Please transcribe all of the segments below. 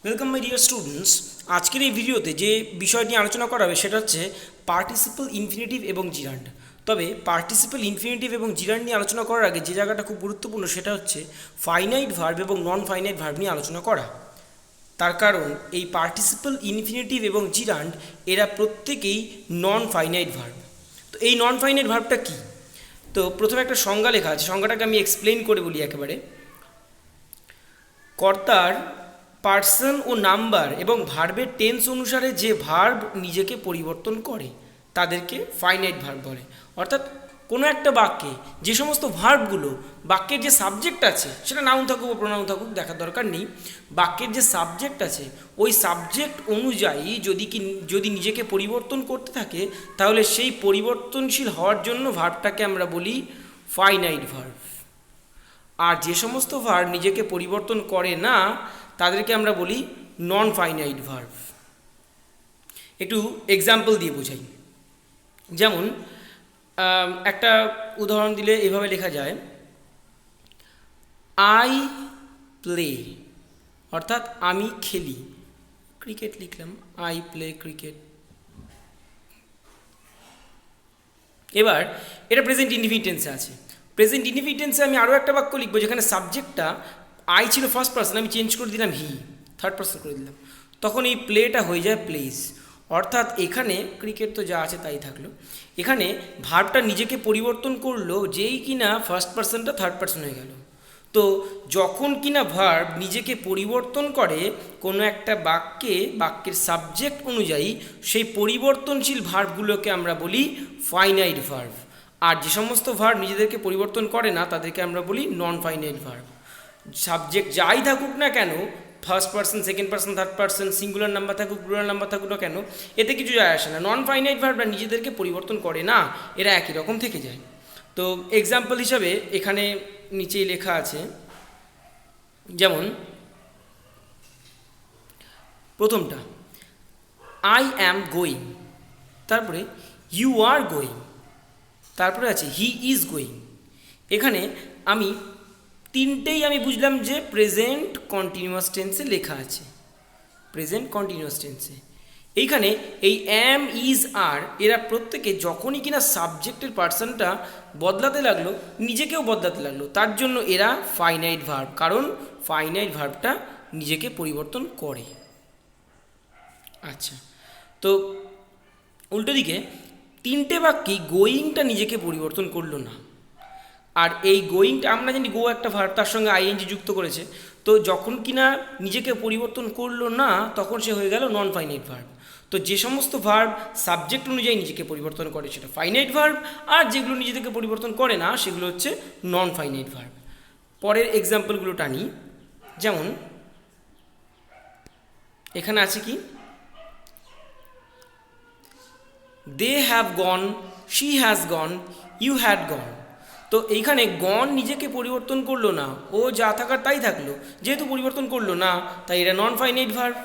Welcome my dear students. আজকের এই ভিডিওতে যে বিষয় নিয়ে আলোচনা করা হবে সেটা হচ্ছে পার্টিসিপল ইনফিনিটিভ এবং জিরান্ড। তবে পার্টিসিপল ইনফিনিটিভ এবং জিরান্ড নিয়ে আলোচনা করার আগে যে জায়গাটা খুব গুরুত্বপূর্ণ সেটা হচ্ছে ফাইনাইট ভার্ব এবং নন ফাইনাইট ভার্ব নিয়ে আলোচনা করা। তার কারণ এই পার্টিসিপল ইনফিনিটিভ এবং জিরান্ড এরা প্রত্যেকেই নন ফাইনাইট ভার্ব। তো এই নন ফাইনাইট ভার্বটা কী? তো প্রথমে একটা সংজ্ঞা লেখা আছে, সংজ্ঞাটাকে আমি এক্সপ্লেন করে বলি একেবারে। কর্তার পার্সন ও নাম্বার এবং ভার্বের টেন্স অনুসারে যে ভার্ব নিজেকে পরিবর্তন করে তাদেরকে ফাইনাইট ভার্ব বলে। অর্থাৎ কোনো একটা বাক্যে যে সমস্ত ভার্বগুলো বাক্যের যে সাবজেক্ট আছে, সেটা নাউন থাকুক বা প্রোনাউন থাকুক দেখার দরকার নেই, বাক্যের যে সাবজেক্ট আছে ওই সাবজেক্ট অনুযায়ী যদি নিজেকে পরিবর্তন করতে থাকে তাহলে সেই পরিবর্তনশীল হওয়ার জন্য ভার্বটাকে আমরা বলি ফাইনাইট ভার্ব। আর যে সমস্ত ভার্ব নিজেকে পরিবর্তন করে না তাদেরকে আমরা বলি নন ফাইনাইট ভার্ব। একটু এক্সাম্পল দিয়ে বোঝাই। যেমন একটা উদাহরণ দিলে এভাবে লেখা যায়, আই প্লে, অর্থাৎ আমি খেলি। ক্রিকেট লিখলাম, আই প্লে ক্রিকেট। এবার এটা প্রেজেন্ট ইনডিফিনিট টেন্সে আছে। প্রেজেন্ট ইনডিফিনিট টেন্সে আমি আরও একটা বাক্য লিখবো যেখানে সাবজেক্টটা আই ছিল ফার্স্ট পার্সন, আমি চেঞ্জ করে দিলাম হি, থার্ড পার্সন করে দিলাম, তখন এই প্লেটা হয়ে যায় প্লেস। অর্থাৎ এখানে ক্রিকেট তো যা আছে তাই থাকলো, এখানে ভার্বটা নিজেকে পরিবর্তন করলো যেই কিনা ফার্স্ট পার্সনটা থার্ড পার্সন হয়ে গেল। তো যখন কিনা ভার্ব নিজেকে পরিবর্তন করে কোনো একটা বাক্যের সাবজেক্ট অনুযায়ী, সেই পরিবর্তনশীল ভার্বগুলোকে আমরা বলি ফাইনাইট ভার্ব। আর যে সমস্ত ভার্ব নিজেদেরকে পরিবর্তন করে না তাদেরকে আমরা বলি নন ফাইনাইট ভার্ব। সাবজেক্ট যাই থাকুক না কেন, first person, second person, third person, singular number থাকুক, প্লুরাল নাম্বার থাকুক না কেন, এতে কিছু যায় আসে না। নন ফাইনাইট ভার্বরা নিজেদেরকে পরিবর্তন করে না, এরা একই রকম থেকে যায়। তো এক্সাম্পল হিসাবে এখানে নিচেই লেখা আছে, যেমন প্রথমটা আই অ্যাম গোয়িং, তারপরে ইউ আর গোয়িং, তারপরে আছে হি ইজ গোয়িং। এখানে আমি তিনটেই আমি বুঝলাম যে প্রেজেন্ট কন্টিনিউয়াস টেন্সে লেখা আছে, প্রেজেন্ট কন্টিনিউয়াস টেন্সে। এইখানে এই অ্যাম, ইজ, আর এরা প্রত্যেকে যখনই কিনা সাবজেক্টের পার্সনটা বদলাতে লাগলো নিজেকেও বদলাতে লাগলো, তার জন্য এরা ফাইনাইট ভার্ব, কারণ ফাইনাইট ভার্বটা নিজেকে পরিবর্তন করে। আচ্ছা, তো উল্টো দিকে তিনটে বাক্যেই গোয়িংটা নিজেকে পরিবর্তন করলো না। আর এই গোয়িংটা আমরা জানি গো একটা ভার্ব, তার সঙ্গে আইএনজি যুক্ত করেছে, তো যখন কিনা নিজেকে পরিবর্তন করলো না তখন সে হয়ে গেল নন ফাইনাইট ভার্ব। তো যে সমস্ত ভার্ব সাবজেক্ট অনুযায়ী নিজেকে পরিবর্তন করে সেটা ফাইনাইট ভার্ব, আর যেগুলো নিজেদেরকে পরিবর্তন করে না সেগুলো হচ্ছে নন ফাইনাইট ভার্ব। পরের এক্সাম্পলগুলো টানি, যেমন এখানে আছে কি, they have gone, she has gone, you had gone. তো এইখানে গন নিজেকে পরিবর্তন করলো না, ও যা থাকার তাই থাকলো, যেহেতু পরিবর্তন করলো না তাই এটা নন ফাইনাইট ভার্ব।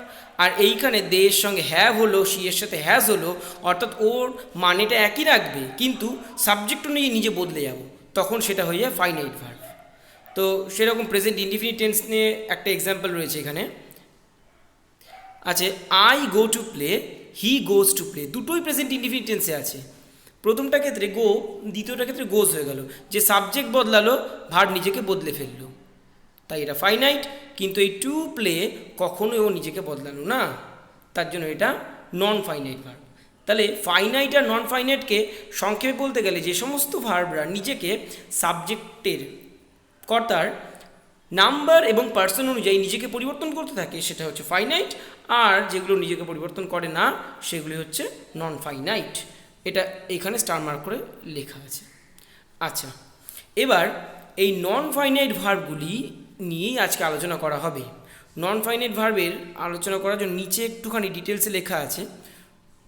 আর এইখানে দে এর সঙ্গে হ্যাভ হলো, শি এর সাথে হ্যাজ হলো, অর্থাৎ ওর মানেটা একই রাখবে কিন্তু সাবজেক্ট অনুযায়ী নিজে বদলে যাব, তখন সেটা হয়ে যায় ফাইনাইট ভার্ব। তো সেরকম প্রেজেন্ট ইনডিফিনিট টেন্স নিয়ে একটা এক্সাম্পল রয়েছে এখানে আছে, I go to play, he goes to play. দুটোই প্রেজেন্ট ইনডিফিনিট টেন্সে আছে। প্রথমটা ক্ষেত্রে গো, দ্বিতীয়টা ক্ষেত্রে গোজ হয়ে গেল, যে সাবজেক্ট বদলালো ভার্ব নিজেকে বদলে ফেললো, তাই এটা ফাইনাইট। কিন্তু এই টু প্লে কখনোই ও নিজেকে বদলানো না, তার জন্য এটা নন ফাইনাইট ভার্ব। তাহলে ফাইনাইট আর নন ফাইনাইটকে সংক্ষেপে বলতে গেলে যে সমস্ত ভার্বরা নিজেকে সাবজেক্টের কর্তার নাম্বার এবং পার্সন অনুযায়ী নিজেকে পরিবর্তন করতে থাকে সেটা হচ্ছে ফাইনাইট, আর যেগুলো নিজেকে পরিবর্তন করে না সেগুলি হচ্ছে নন ফাইনাইট। এটা এখানে স্টার মার্ক করে লেখা আছে। আচ্ছা, এবার এই নন ফাইনাইট ভার্বগুলি নিয়েই আজকে আলোচনা করা হবে। নন ফাইনাইট ভার্বের আলোচনা করার জন্য নিচে একটুখানি ডিটেলসে লেখা আছে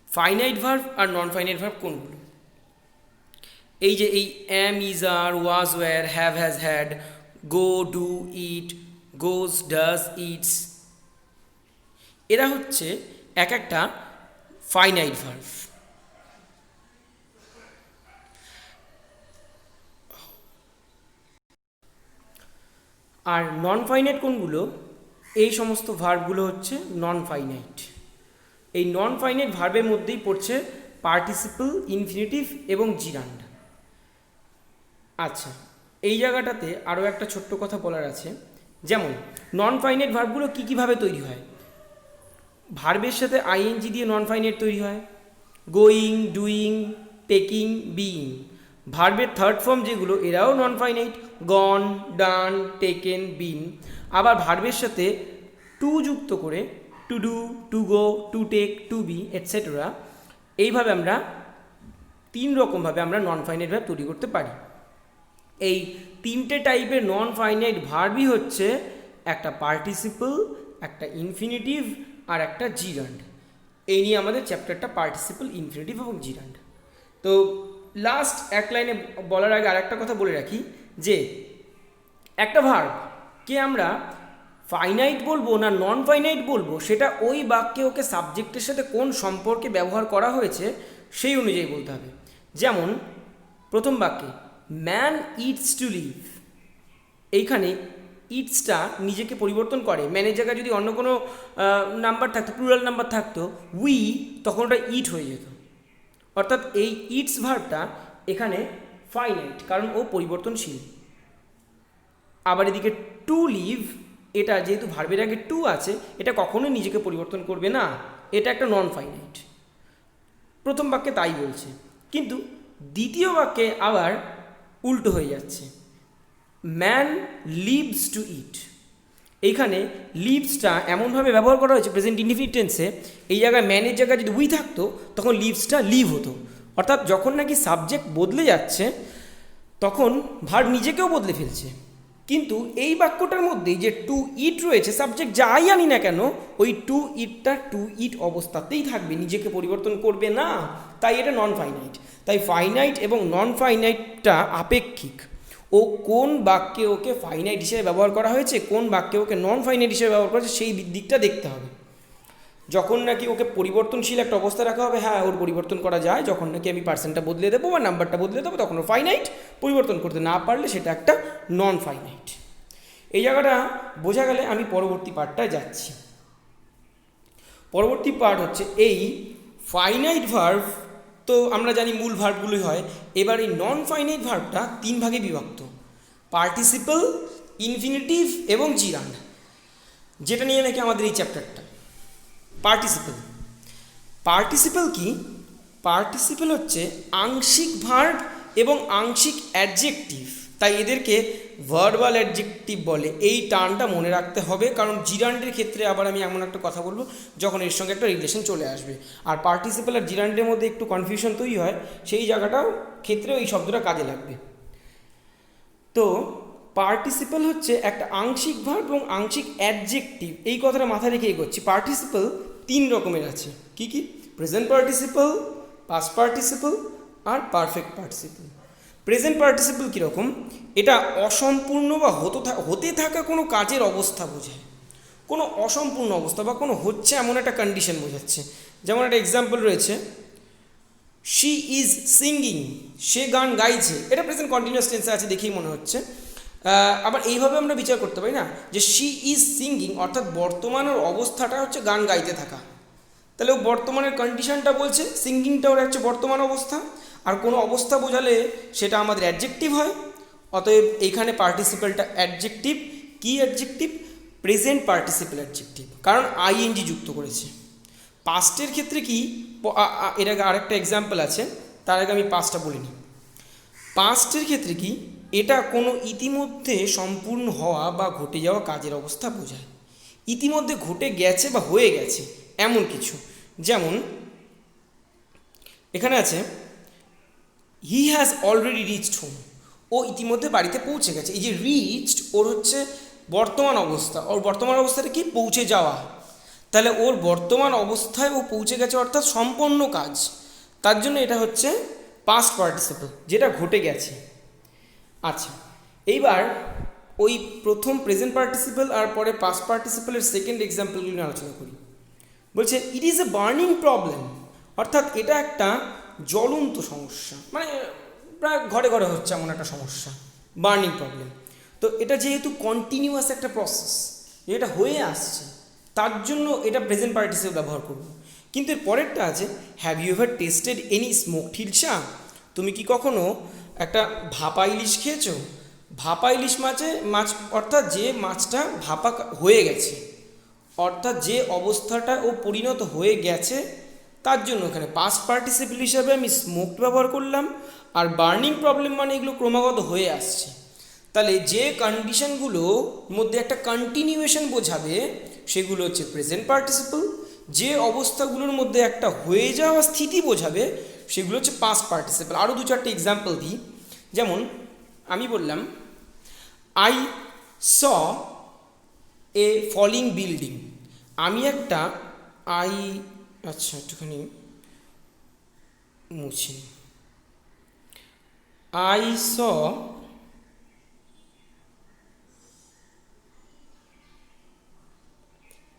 ফাইনাইট ভার্ব আর নন ফাইনাইট ভার্ব কোনগুলো। এই যে এই am, is, are, was, were, have, has, had, go, do, eat, goes, does, eats, এরা হচ্ছে এক একটা ফাইনাইট ভার্ব। আর নন ফাইনাইট কোনগুলো, এই সমস্ত ভার্বগুলো হচ্ছে নন ফাইনাইট। এই নন ফাইনাইট ভার্বের মধ্যেই পড়ছে পার্টিসিপল, ইনফিনিটিভ এবং জিরান্ড। আচ্ছা, এই জায়গাটাতে আরও একটা ছোট্ট কথা বলার আছে, যেমন নন ফাইনাইট ভার্বগুলো কী কীভাবে তৈরি হয়। ভার্বের সাথে আইএনজি দিয়ে নন ফাইনাইট তৈরি হয়, গোয়িং, ডুইং, টেকিং, বিইং। ভার্বের থার্ড ফর্ম যেগুলো এরাও নন ফাইনাইট, গন, ডান, টেকেন, বিন। আবার ভার্বের সাথে টু যুক্ত করে to do, to go, to take, to be etcetera. এইভাবে আমরা তিন রকমভাবে আমরা নন ফাইনাইট ভার্ব তৈরি করতে পারি। এই তিনটে টাইপের নন ফাইনাইট ভার্বই হচ্ছে একটা পার্টিসিপল, একটা ইনফিনিটিভ আর একটা জিরান্ড। এই নিয়ে আমাদের চ্যাপ্টারটা পার্টিসিপল, ইনফিনিটিভ এবং জিরান্ড। তো লাস্ট এক লাইনে বলার আগে আরেকটা কথা বলে রাখি যে একটা ভার্বকে আমরা ফাইনাইট বলবো না নন ফাইনাইট বলবো, সেটা ওই বাক্যে ওকে সাবজেক্টের সাথে কোন সম্পর্কে ব্যবহার করা হয়েছে সেই অনুযায়ী বলতে হবে। যেমন প্রথম বাক্যে ম্যান ইটস টু লিভ, এইখানে ইটসটা নিজেকে পরিবর্তন করে। ম্যানের জায়গায় যদি অন্য কোনো নাম্বার থাকতো, প্লুরাল নাম্বার থাকতো, উই, তখন ওটা ইট হয়ে যেত। অর্থাৎ এই ইটস ভার্বটা এখানে ফাইনাইট, কারণ ও পরিবর্তনশীল। আবার এদিকে টু লিভ, এটা যেহেতু ভার্বের আগে টু আছে, এটা কখনোই নিজেকে পরিবর্তন করবে না, এটা একটা নন ফাইনাইট। প্রথম বাক্যে তাই বলছে, কিন্তু দ্বিতীয় বাক্যে আবার উল্টো হয়ে যাচ্ছে। ম্যান লিভস টু ইট, এইখানে লিভসটা এমনভাবে ব্যবহার করা হয়েছে প্রেজেন্ট ইনডিফিনিট টেন্সে, এই জায়গায় ম্যানের জায়গায় যদি উই থাকতো তখন লিভসটা লিভ হতো। অর্থাৎ যখন নাকি সাবজেক্ট বদলে যাচ্ছে তখন ভার্ব নিজেকেও বদলে ফেলছে। কিন্তু এই বাক্যটার মধ্যেই যে টু ইট রয়েছে, সাবজেক্ট যাই আনি না কেন ওই টু ইটটা টু ইট অবস্থাতেই থাকবে, নিজেকে পরিবর্তন করবে না। তাই এটা নন ফাইনাইট। তাই ফাইনাইট এবং নন ফাইনাইটটা আপেক্ষিক। ও কোন বাক্যে ওকে ফাইনাইট হিসেবে ব্যবহার করা হয়েছে, কোন বাক্যে ওকে নন ফাইনাইট হিসেবে ব্যবহার করা হয়েছে, সেই দিকটা দেখতে হবে। যখন নাকি ওকে পরিবর্তনশীল একটা অবস্থা রাখা হবে, হ্যাঁ ওর পরিবর্তন করা যায়। যখন নাকি আমি পার্সেন্টটা বদলে দেবো বা নাম্বারটা বদলে দেবো তখন ও ফাইনাইট। পরিবর্তন করতে না পারলে সেটা একটা নন ফাইনাইট। এই জায়গাটা বোঝা গেলে আমি পরবর্তী পার্টটায় যাচ্ছি। পরবর্তী পার্ট হচ্ছে এই ফাইনাইট ভার্ব। তো আমরা জানি মূল ভার্বগুলোই হয়। এবার এই নন ফাইনাইট ভার্বটা তিন ভাগে বিভক্ত, পার্টিসিপল, ইনফিনিটিভ এবং জিরান্ড, যেটা নিয়ে নাকি আমাদের এই চ্যাপ্টারটা। পার্টিসিপল, পার্টিসিপল কি? পার্টিসিপল হচ্ছে আংশিক ভার্ব এবং আংশিক অ্যাডজেক্টিভ, তাই এদেরকে ভার্বাল অ্যাডজেক্টিভ বলে। এই টার্মটা মনে রাখতে হবে, কারণ জিরান্ডের ক্ষেত্রে আবার আমি এমন একটা কথা বলবো যখন এর সঙ্গে একটা রিলেশন চলে আসবে। আর পার্টিসিপল আর জিরান্ডের মধ্যে একটু কনফিউশন তৈরি হয়, সেই জায়গাটাও ক্ষেত্রেও এই শব্দটা কাজে লাগবে। তো পার্টিসিপল হচ্ছে একটা আংশিক ভার্ব এবং আংশিক অ্যাডজেক্টিভ, এই কথাটা মাথায় রেখে এগোচ্ছি। পার্টিসিপল তিন রকমের আছে, কি কি? প্রেজেন্ট পার্টিসিপল, পাস্ট পার্টিসিপল আর পারফেক্ট পার্টিসিপল। প্রেজেন্ট পার্টিসিপল কীরকম? এটা অসম্পূর্ণ বা হতে থাকা কোনো কাজের অবস্থা বোঝায়, কোনো অসম্পূর্ণ অবস্থা বা কোনো হচ্ছে এমন একটা কন্ডিশন বোঝাচ্ছে। যেমন একটা এক্সাম্পল রয়েছে, শি ইজ সিঙ্গিং, সে গান গাইছে, এটা প্রেজেন্ট কন্টিনিউয়াস টেন্সে আছে দেখেই মনে হচ্ছে। আবার এইভাবে আমরা বিচার করতে পারি না যে শি ইজ সিঙ্গিং অর্থাৎ বর্তমানের অবস্থাটা হচ্ছে গান গাইতে থাকা, তাহলে ও বর্তমানের কন্ডিশনটা বলছে, সিঙ্গিংটা ওর হচ্ছে বর্তমান অবস্থা। আর কোনো অবস্থা বোঝালে সেটা আমাদের অ্যাডজেক্টিভ হয়। অতএব এইখানে পার্টিসিপলটা অ্যাডজেক্টিভ। কি অ্যাডজেক্টিভ? প্রেজেন্ট পার্টিসিপল অ্যাডজেক্টিভ, কারণ আইএনজি যুক্ত করেছে। পাস্টের ক্ষেত্রে কি, এর আগে আরেকটা এক্সাম্পল আছে, তার আগে আমি পাস্টটা বলে নিই। পাস্টের ক্ষেত্রে কি, এটা কোনো ইতিমধ্যে সম্পূর্ণ হওয়া বা ঘটে যাওয়া কাজের অবস্থা বোঝায়, ইতিমধ্যে ঘটে গেছে বা হয়ে গেছে এমন কিছু। যেমন এখানে আছে he has already reached home, ও ইতিমধ্যে বাড়িতে পৌঁছে গেছে। এই যে রিচড, ওর হচ্ছে বর্তমান অবস্থা, ওর বর্তমান অবস্থাটা কি? পৌঁছে যাওয়া। তাহলে ওর বর্তমান অবস্থায় ও পৌঁছে গেছে অর্থাৎ সম্পন্ন কাজ, তার জন্য এটা হচ্ছে পাস্ট পার্টিসিপল, যেটা ঘটে গেছে। আচ্ছা, এইবার ওই প্রথম প্রেজেন্ট পার্টিসিপল আর পরে পাস্ট পার্টিসিপলের সেকেন্ড এক্সাম্পলগুলো নিয়ে আলোচনা করি। বলছে it is a burning problem, অর্থাৎ এটা একটা জ্বলন্ত সমস্যা, মানে প্রায় ঘরে ঘরে হচ্ছে এমন একটা সমস্যা, বার্নিং প্রবলেম। তো এটা যেহেতু কন্টিনিউয়াস একটা প্রসেস, এটা হয়ে আসছে, তার জন্য এটা প্রেজেন্ট পার্টিসিপল ব্যবহার করব। কিন্তু এর পরেরটা আছে, have you ever tasted any smoked hilsa? তুমি কি কখনো একটা ভাপা ইলিশ খেয়েছো? ভাপা ইলিশ মাছ অর্থাৎ যে মাছটা ভাপা হয়ে গেছে, অর্থাৎ যে অবস্থাটা ও পরিণত হয়ে গেছে, তার জন্য এখানে পাস্ট পার্টিসিপল হিসাবে আমি স্মোকড ব্যবহার করলাম। আর বার্নিং প্রবলেম মানে এগুলো ক্রমাগত হয়ে আসছে। তাহলে যে কন্ডিশনগুলোর মধ্যে একটা কন্টিনিউয়েশন বোঝাবে সেগুলো হচ্ছে প্রেজেন্ট পার্টিসিপল। যে অবস্থাগুলোর মধ্যে একটা হয়ে যাওয়া স্থিতি বোঝাবে সেগুলো হচ্ছে পাস্ট পার্টিসিপল। আরও দু চারটে এক্সাম্পল দিই। যেমন আমি বললাম I saw a falling building. আমি একটা একটুখানি মুছি। আই স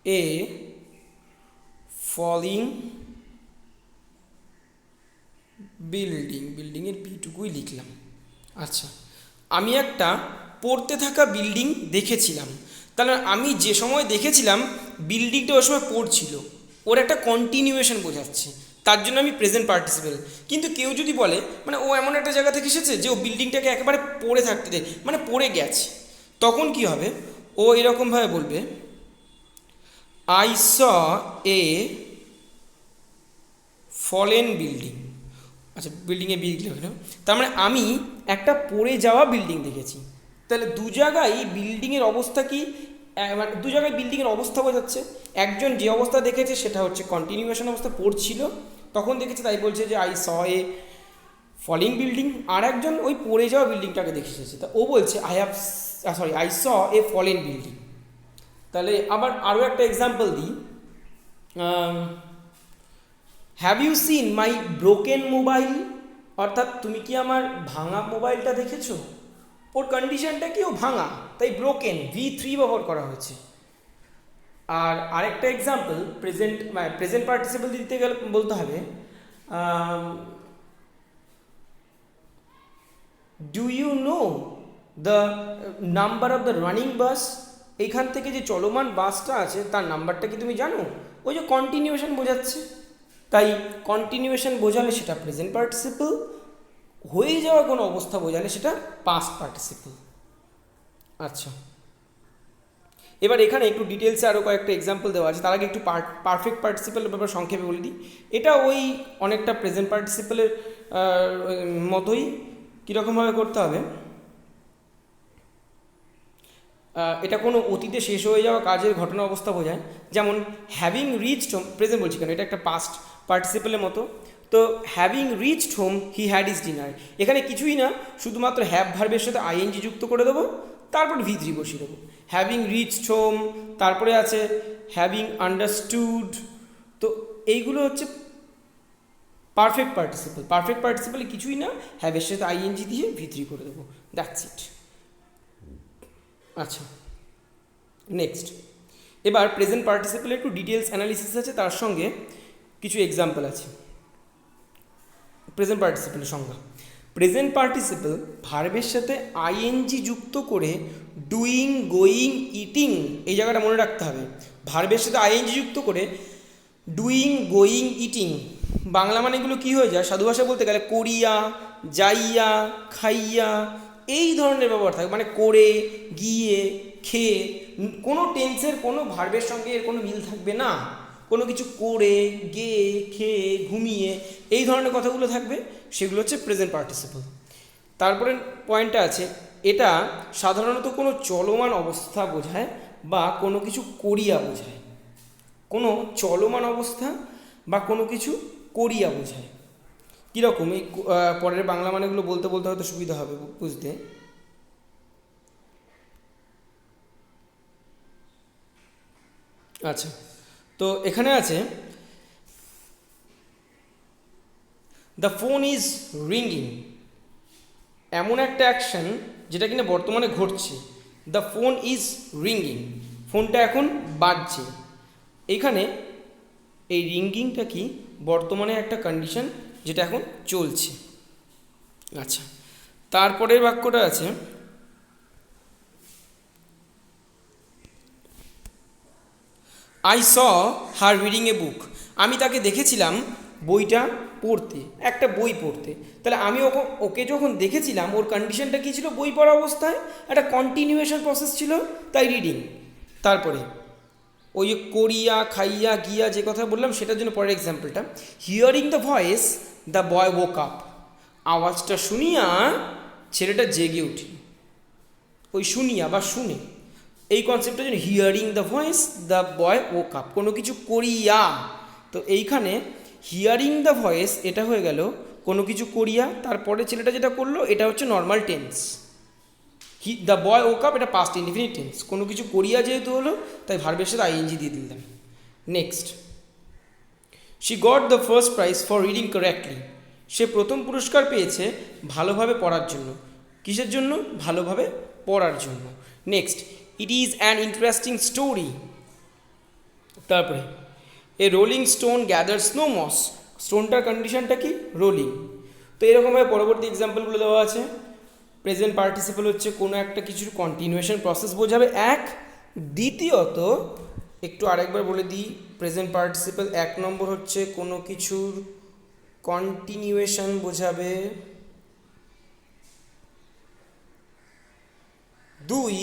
এ ফলিং বিল্ডিংয়ের বিটুকুই লিখলাম। আচ্ছা, আমি একটা পড়তে থাকা বিল্ডিং দেখেছিলাম। তাহলে আমি যে সময় দেখেছিলাম বিল্ডিংটা ওই সময় পড়ছিল, ওর একটা কন্টিনিউয়েশন বোঝাচ্ছে, তার জন্য আমি প্রেজেন্ট পার্টিসিপেল। কিন্তু কেউ যদি বলে মানে ও এমন একটা জায়গা থেকে এসেছে যে ও বিল্ডিংটাকে একেবারে পড়ে থাকতে দেয়, মানে পড়ে গেছে, তখন কি হবে? ও এরকমভাবে বলবে I saw a fallen building. আচ্ছা, বিল্ডিংয়ে লিখলো, তার মানে আমি একটা পড়ে যাওয়া বিল্ডিং দেখেছি। তাহলে দু জায়গায় বিল্ডিংয়ের অবস্থা কি, মানে দু জায়গায় বিল্ডিংয়ের অবস্থা বোঝাচ্ছে। একজন যে অবস্থা দেখেছে সেটা হচ্ছে কন্টিনিউয়েশন অবস্থা, পড়ছিল তখন দেখেছে, তাই বলছে যে I saw a falling building. আর একজন ওই পড়ে যাওয়া বিল্ডিংটাকে দেখে এসেছে, তা ও বলছে I saw a fallen building. তাহলে আবার আরও একটা এক্সাম্পল দিই। Have you seen my broken mobile? অর্থাৎ তুমি কি আমার ভাঙা মোবাইলটা দেখেছো? ওর কন্ডিশনটা কি, ও ভাঙা, তাই ব্রোকেন V3 ব্যবহার করা হয়েছে। আর আরেকটা এক্সাম্পল প্রেজেন্ট পার্টিসিপল দিতে গেলে বলতে হবে do you know the number of the running bus? এখান থেকে যে চলমান বাসটা আছে তার নাম্বারটা কি তুমি জানো? ওই যে কন্টিনিউয়েশন বোঝাচ্ছে, তাই কন্টিনিউয়েশন বোঝালে সেটা প্রেজেন্ট পার্টিসিপল, হয়ে যাওয়া কোনো অবস্থা বোঝালে সেটা পাস্ট পার্টিসিপল। আচ্ছা, এবার এখানে একটু ডিটেলসে আরও কয়েকটা এক্সাম্পল দেওয়া আছে। তার আগে একটু পারফেক্ট পার্টিসিপেলের ব্যাপারে সংক্ষেপে বলে দিই। এটা ওই অনেকটা প্রেজেন্ট পার্টিসিপেলের মতোই। কীরকমভাবে করতে হবে, এটা কোনো অতীতে শেষ হয়ে যাওয়া কাজের ঘটনা অবস্থা বোঝায়। যেমন হ্যাভিং রিচড হোম, প্রেজেন্ট বলছি কেন, এটা একটা পাস্ট পার্টিসিপেলের মতো। তো having reached home he had is dinner, এখানে কিছুই না, শুধুমাত্র হ্যাভ ভার্বের সাথে আইএনজি যুক্ত করে দেবো, তারপর V3 বসিয়ে দেবো। হ্যাভিং রিচড হোম, তারপরে আছে হ্যাভিং আন্ডারস্টুড। তো এইগুলো হচ্ছে পারফেক্ট পার্টিসিপল। পারফেক্ট পার্টিসিপলে কিছুই না, হ্যাভের সাথে আইএনজি দিয়ে V3 করে দেবো, দ্যাটস ইট। আচ্ছা, নেক্সট, এবার প্রেজেন্ট পার্টিসিপেলের একটু ডিটেলস অ্যানালিসিস আছে, তার সঙ্গে কিছু এক্সাম্পল আছে। প্রেজেন্ট পার্টিসিপেলের সংজ্ঞা: প্রেজেন্ট পার্টিসিপল ভার্বের সাথে আইএনজি যুক্ত করে ডুইং, গোয়িং, ইটিং, এই জায়গাটা মনে রাখতে হবে। ভার্বের সাথে আইএনজি যুক্ত করে ডুইং, গোয়িং, ইটিং, বাংলা মানে এগুলো কী হয়ে যায়, সাধু ভাষা বলতে গেলে করিয়া, যাইয়া, খাইয়া, এই ধরনের ব্যবহার থাকে। মানে করে, গিয়ে, খেয়ে, কোনো টেন্সের কোনো ভার্বের সঙ্গে এর কোনো মিল থাকবে না। কোনো কিছু করে, গিয়ে, খেয়ে, ঘুমিয়ে, এই ধরনের কথাগুলো থাকবে, সেগুলো হচ্ছে প্রেজেন্ট পার্টিসিপল। তারপরে পয়েন্টটা আছে, এটা সাধারণত কোনো চলমান অবস্থা বোঝায় বা কোনো কিছু করিয়া বোঝায়। কোনো চলমান অবস্থা বা কোনো কিছু করিয়া বোঝায়। কীরকম, এই পরের বাংলা মানেগুলো বলতে বলতে হয়তো সুবিধা হবে বুঝতে। আচ্ছা, তো এখানে আছে দ্য ফোন ইজ রিঙ্গিং, এমন একটা অ্যাকশন যেটা কিনা বর্তমানে ঘটছে। দ্য ফোন ইজ রিঙ্গিং, ফোনটা এখন বাজছে। এখানে এই রিঙ্গিংটা কি, বর্তমানে একটা কন্ডিশন যেটা এখন চলছে। আচ্ছা, তারপরের বাক্যটা আছে I saw her reading a বুক, আমি তাকে দেখেছিলাম বইটা পড়তে, একটা বই পড়তে। তাহলে আমি ওকে যখন দেখেছিলাম ওর কন্ডিশনটা কী ছিল? বই পড়া অবস্থায়, একটা কন্টিনিউয়েশন প্রসেস ছিল, তাই রিডিং। তারপরে ওই যে করিয়া খাইয়া গিয়া যে কথা বললাম সেটার জন্য পরের এক্সাম্পলটা, hearing the voice the boy woke up, আওয়াজটা শুনিয়া ছেলেটা জেগে উঠি। ওই শুনিয়া বা শুনে, এই কনসেপ্টের জন্য hearing the voice the boy woke up, কোনো কিছু করিয়া। তো এইখানে হিয়ারিং দ্য ভয়েস এটা হয়ে গেল কোনো কিছু করিয়া, তারপরে ছেলেটা যেটা করলো এটা হচ্ছে normal tense. The boy woke up এটা পাস্ট ইনডিফিনিট টেন্স, কোনো কিছু করিয়া যেহেতু হলো তাই ভার্বের সাথে আইএনজি দিয়ে দিলাম। Next, she got the first prize for reading correctly, সে প্রথম পুরস্কার পেয়েছে ভালোভাবে পড়ার জন্য। কিসের জন্য? ভালোভাবে পড়ার জন্য। Next, it is an interesting story. তারপরে a rolling stone gather snow moss, স্টোনটার কন্ডিশনটা কি? রোলিং। তো এরকমভাবে পরবর্তী এক্সাম্পলগুলো দেওয়া আছে। প্রেজেন্ট পার্টিসিপল হচ্ছে কোনো একটা কিছুর কন্টিনিউয়েশন প্রসেস বোঝাবে এক। দ্বিতীয়ত একটু আরেকবার বলে দিই, প্রেজেন্ট পার্টিসিপল 1 নম্বর হচ্ছে কোনো কিছুর কন্টিনিউয়েশন বোঝাবে। 2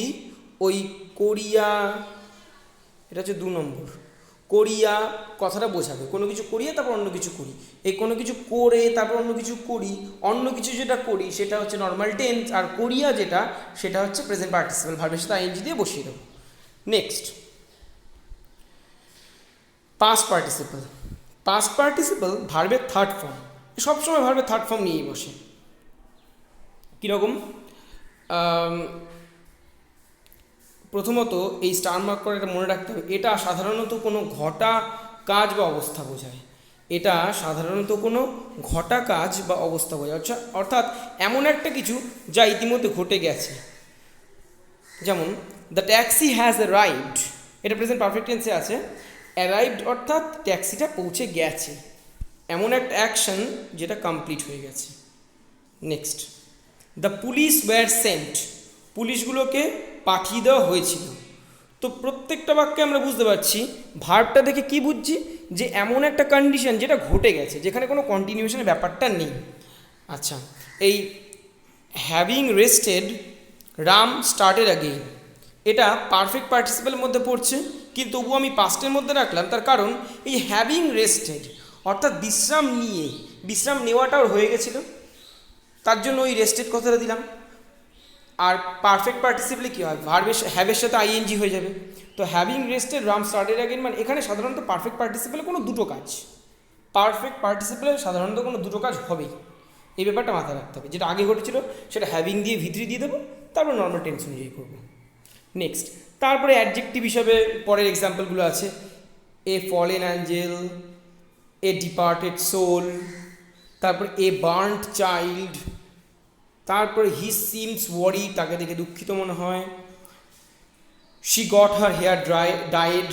ওই করিয়া, এটা হচ্ছে 2 নম্বর, করিয়া কথাটা বোঝাবে, কোনো কিছু করিয়া তারপর অন্য কিছু করি। এই কোনো কিছু করে তারপর অন্য কিছু করি, অন্য কিছু যেটা করি সেটা হচ্ছে নর্মাল টেন্স, আর করিয়া যেটা সেটা হচ্ছে প্রেজেন্ট পার্টিসিপল, ভার্বের সাথে আইএনজি দিয়ে বসিয়ে দেবো। Next, past participle. Past participle ভার্বের থার্ড ফর্ম, সবসময় ভার্বের থার্ড ফর্ম নিয়েই বসে। কীরকম? প্রথমত এই স্টার মার্ক করে এটা মনে রাখতে হবে, এটা সাধারণত কোনো ঘটা কাজ বা অবস্থা বোঝায়। এটা সাধারণত কোনো ঘটা কাজ বা অবস্থা বোঝায়, অর্থাৎ এমন একটা কিছু যা ইতিমধ্যে ঘটে গেছে। যেমন দ্য ট্যাক্সি হ্যাজ অ্যারাইভড, এটা প্রেজেন্ট পারফেক্ট টেন্সে আছে। অ্যারাইভড অর্থাৎ ট্যাক্সিটা পৌঁছে গেছে, এমন একটা অ্যাকশন যেটা কমপ্লিট হয়ে গেছে। Next, the police were sent, পুলিশগুলোকে পাঠিয়ে দেওয়া হয়েছিল। তো প্রত্যেকটা বাক্যে আমরা বুঝতে পারছি ভার্বটা দেখে কি বুঝছি, যে এমন একটা কন্ডিশন যেটা ঘটে গেছে, যেখানে কোনো কন্টিনিউশনের ব্যাপারটা নেই। আচ্ছা, এই having rested Ram started again, এটা পারফেক্ট পার্টিসিপেলের মধ্যে পড়ছে, কিন্তু তবুও আমি পাস্টের মধ্যে রাখলাম, তার কারণ এই হ্যাভিং রেস্টেড অর্থাৎ বিশ্রাম নিয়ে, বিশ্রাম নেওয়াটাও হয়ে গেছিলো, তার জন্য ওই রেস্টেড কথাটা দিলাম। আর পারফেক্ট পার্টিসিপলে কী হয়? ভার্বের হ্যাভের সাথে আইএনজি হয়ে যাবে। তো having rested Ram started again, মানে এখানে সাধারণত পারফেক্ট পার্টিসিপলে কোনো দুটো কাজ, পারফেক্ট পার্টিসিপলে সাধারণত কোনো দুটো কাজ হবেই, এই ব্যাপারটা মাথায় রাখতে হবে। যেটা আগে ঘটেছিল সেটা হ্যাভিং দিয়ে ভিতরি দিয়ে দেবো, তারপর নর্মাল টেন্স অনুযায়ী করবো। নেক্সট, তারপরে অ্যাডজেক্টিভ হিসাবে পরের এক্সাম্পলগুলো আছে, এ ফলেন অ্যাঞ্জেল, এ ডিপার্টেড সোল, তারপর এ বার্নড চাইল্ড, তারপর হি সিমস ওয়ারি, তাকে দেখে দুঃখিত মনে হয়। She got her hair dyed,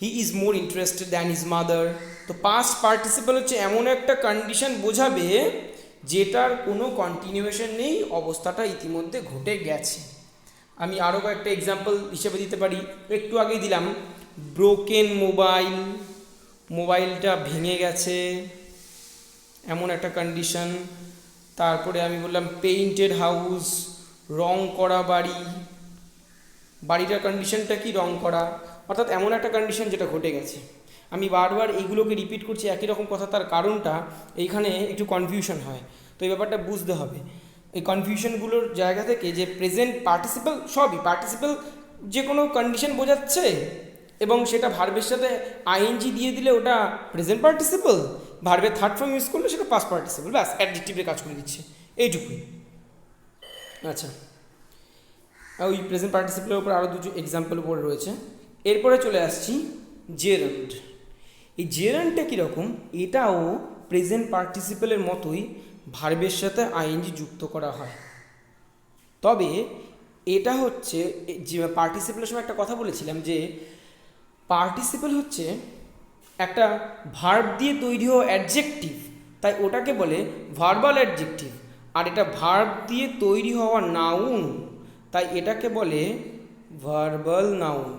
he is more interested than his mother. তো পাস্ট পার্টিসিপল হচ্ছে এমন একটা কন্ডিশন বোঝাবে যেটার কোনো কন্টিনিউয়েশন নেই, অবস্থাটা ইতিমধ্যে ঘটে গেছে। আমি আরও কয়েকটা এক্সাম্পল হিসেবে দিতে পারি, একটু আগেই দিলাম ব্রোকেন মোবাইল, মোবাইলটা ভেঙে গেছে, এমন একটা কন্ডিশন। তারপরে আমি বললাম পেইন্টেড হাউস, রং করা বাড়ি, বাড়িটার কন্ডিশনটা কি? রং করা, অর্থাৎ এমন একটা কন্ডিশন যেটা ঘটে গেছে। আমি বারবার এইগুলোকে রিপিট করছি একই রকম কথা, তার কারণটা এইখানে একটু কনফিউশন হয়, তো এই ব্যাপারটা বুঝতে হবে। এই কনফিউশনগুলোর জায়গা থেকে যে প্রেজেন্ট পার্টিসিপল, সবই পার্টিসিপল যে কোনো কন্ডিশন বোঝাচ্ছে, এবং সেটা ভার্বের সাথে আইএনজি দিয়ে দিলে ওটা প্রেজেন্ট পার্টিসিপল, ভার্বের থার্ড ফর্ম ইউজ করলে সেটা পাস্ট পার্টিসিপল, ব্যাস অ্যাডজেক্টিভের কাজ করে দিচ্ছে, এইটুকুই। আচ্ছা, ওই প্রেজেন্ট পার্টিসিপলের উপর আরও দুটো এক্সাম্পল উপরে রয়েছে। এরপরে চলে আসছি জেরান্ড। এই জেরান্ডটা কীরকম? এটাও প্রেজেন্ট পার্টিসিপলের মতোই ভার্বের সাথে আইএনজি যুক্ত করা হয়, তবে এটা হচ্ছে যে পার্টিসিপলের সময় একটা কথা বলেছিলাম যে পার্টিসিপল হচ্ছে একটা ভার্ব দিয়ে তৈরি হওয়া অ্যাডজেক্টিভ, তাই ওটাকে বলে ভার্বাল অ্যাডজেক্টিভ। আর এটা ভার্ব দিয়ে তৈরি হওয়া নাউন, তাই এটাকে বলে ভার্বাল নাউন।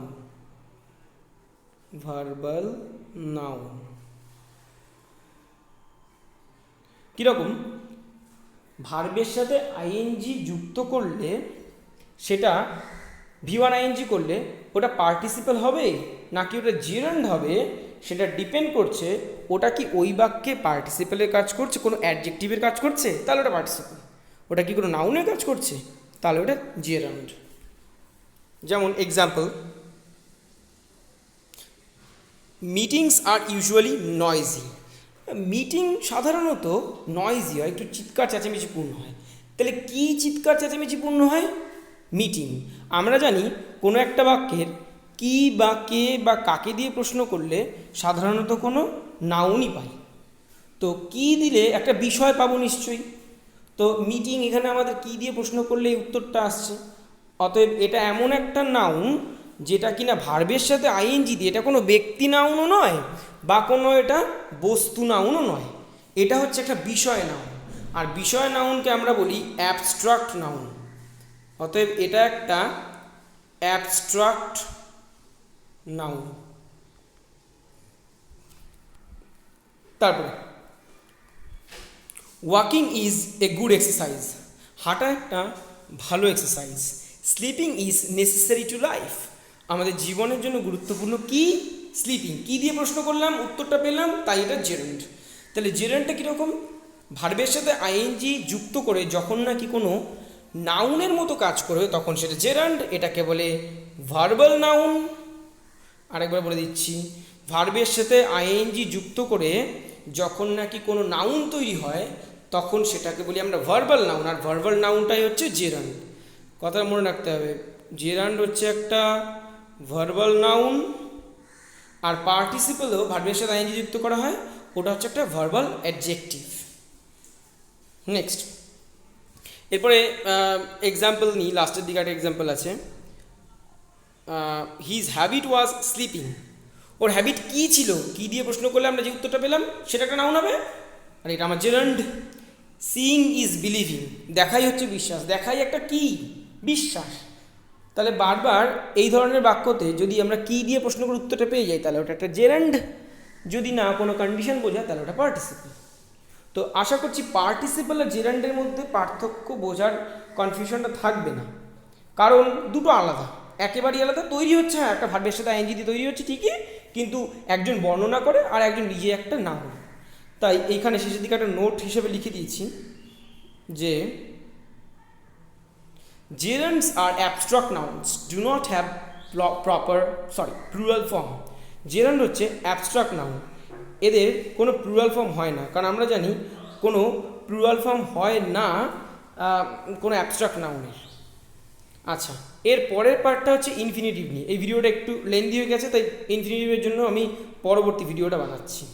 Verbal noun. কীরকম? ভার্বের সাথে আইএনজি যুক্ত করলে সেটা V1 আইএনজি করলে ওটা পার্টিসিপল হবে নাকি ওটা জিরান্ড হবে, সেটা ডিপেন্ড করছে ওটা কি ওই বাক্যে পার্টিসিপেলের কাজ করছে, কোনো অ্যাডজেক্টিভের কাজ করছে, তাহলে ওটা পার্টিসিপল। ওটা কি কোনো নাউনের কাজ করছে, তাহলে ওটা জিরান্ড। যেমন এক্সাম্পল, মিটিংস আর ইউজুয়ালি নয়েজি। মিটিং সাধারণত নয়েজি হয়, একটু চিৎকার চেঁচামেচিপূর্ণ হয়। তাহলে কি চিৎকার চেঁচামেচিপূর্ণ হয়? মিটিং। আমরা জানি কোনো একটা বাক্যের কি বা কে বা কাকে দিয়ে প্রশ্ন করলে সাধারণত কোনো নাউনই পাই। তো কি দিলে একটা বিষয় পাবো নিশ্চয়ই। তো মিটিং, এখানে আমাদের কি দিয়ে প্রশ্ন করলে এই উত্তরটা আসছে। অতএব এটা এমন একটা নাউন যেটা কিনা ভার্বের সাথে আইএনজি দিয়ে, এটা কোনো ব্যক্তি নাউনও নয় বা কোনো এটা বস্তু নাউনও নয়, এটা হচ্ছে একটা বিষয় নাউন। আর বিষয় নাউনকে আমরা বলি অ্যাবস্ট্রাক্ট নাউন। অতএব এটা একটা অ্যাবস্ট্রাক্ট নাউন। তারপরে walking is a good exercise. হাঁটা একটা ভালো exercise. Sleeping is necessary to life. আমাদের জীবনের জন্য গুরুত্বপূর্ণ কি? স্লিপিং। কি দিয়ে প্রশ্ন করলাম, উত্তরটা পেলাম, তাই এটা জেরান্ড। তাহলে জেরান্ডটা কীরকম? ভার্বের সাথে আইএনজি যুক্ত করে যখন নাকি কোনো নাউনের মতো কাজ করবে তখন সেটা জেরান্ড। এটাকে বলে ভার্বাল নাউন। আরেকবার বলে দিচ্ছি, ভার্বের সাথে আইএনজি যুক্ত করে যখন নাকি কোনো নাউন তৈরি হয় তখন সেটাকে বলি আমরা ভার্বাল নাউন। আর ভার্বাল নাউনটাই হচ্ছে জেরান্ড। কথাটা মনে রাখতে হবে, জেরান্ড হচ্ছে একটা ভার্বাল নাউন, আর পার্টিসিপলও ভার্বের সাথে আইএনজি যুক্ত করা হয়, ওটা হচ্ছে একটা ভার্বাল অ্যাডজেক্টিভ। নেক্সট, এরপরে এক্সাম্পল নিই, লাস্টের দিকে একটা এক্সাম্পল আছে। His habit was sleeping. ওর হ্যাবিট কী ছিল? কী দিয়ে প্রশ্ন করলে আমরা যে উত্তরটা পেলাম সেটা একটা নাউন হবে, আর এটা আমার জেরান্ড। Seeing is believing. দেখাই হচ্ছে বিশ্বাস। দেখাই একটা কি? বিশ্বাস। তাহলে বারবার এই ধরনের বাক্যতে যদি আমরা কি দিয়ে প্রশ্ন করে উত্তরটা পেয়ে যাই তাহলে ওটা একটা জেরান্ড। যদি না কোনো কন্ডিশন বোঝায় তাহলে ওটা পার্টিসিপল। তো আশা করছি পার্টিসিপল আর জেরান্ডের মধ্যে পার্থক্য বোঝার কনফিউশনটা থাকবে না, কারণ দুটো আলাদা, একেবারেই আলাদা। তৈরি হচ্ছে, হ্যাঁ, একটা ভার্বের সাথে আইএনজি দিয়ে তৈরি হচ্ছে ঠিকই, কিন্তু একজন বর্ণনা করে আর একজন নিজে একটা নাউন। তাই এইখানে শেষের দিকে একটা নোট হিসেবে লিখে দিয়েছি যে gerunds are abstract nouns, do not have plural form. gerund হচ্ছে abstract noun, এদের কোনো প্লুরাল ফর্ম হয় না, কারণ আমরা জানি কোনো প্লুরাল ফর্ম হয় না কোনো অ্যাবস্ট্রাক্ট নাউনের। আচ্ছা, এর পরের পার্টটা হচ্ছে ইনফিনিটিভ নিয়ে। এই ভিডিওটা একটু লেন্দি হয়ে গেছে, তাই ইনফিনিটিভের জন্য আমি পরবর্তী ভিডিওটা বানাচ্ছি।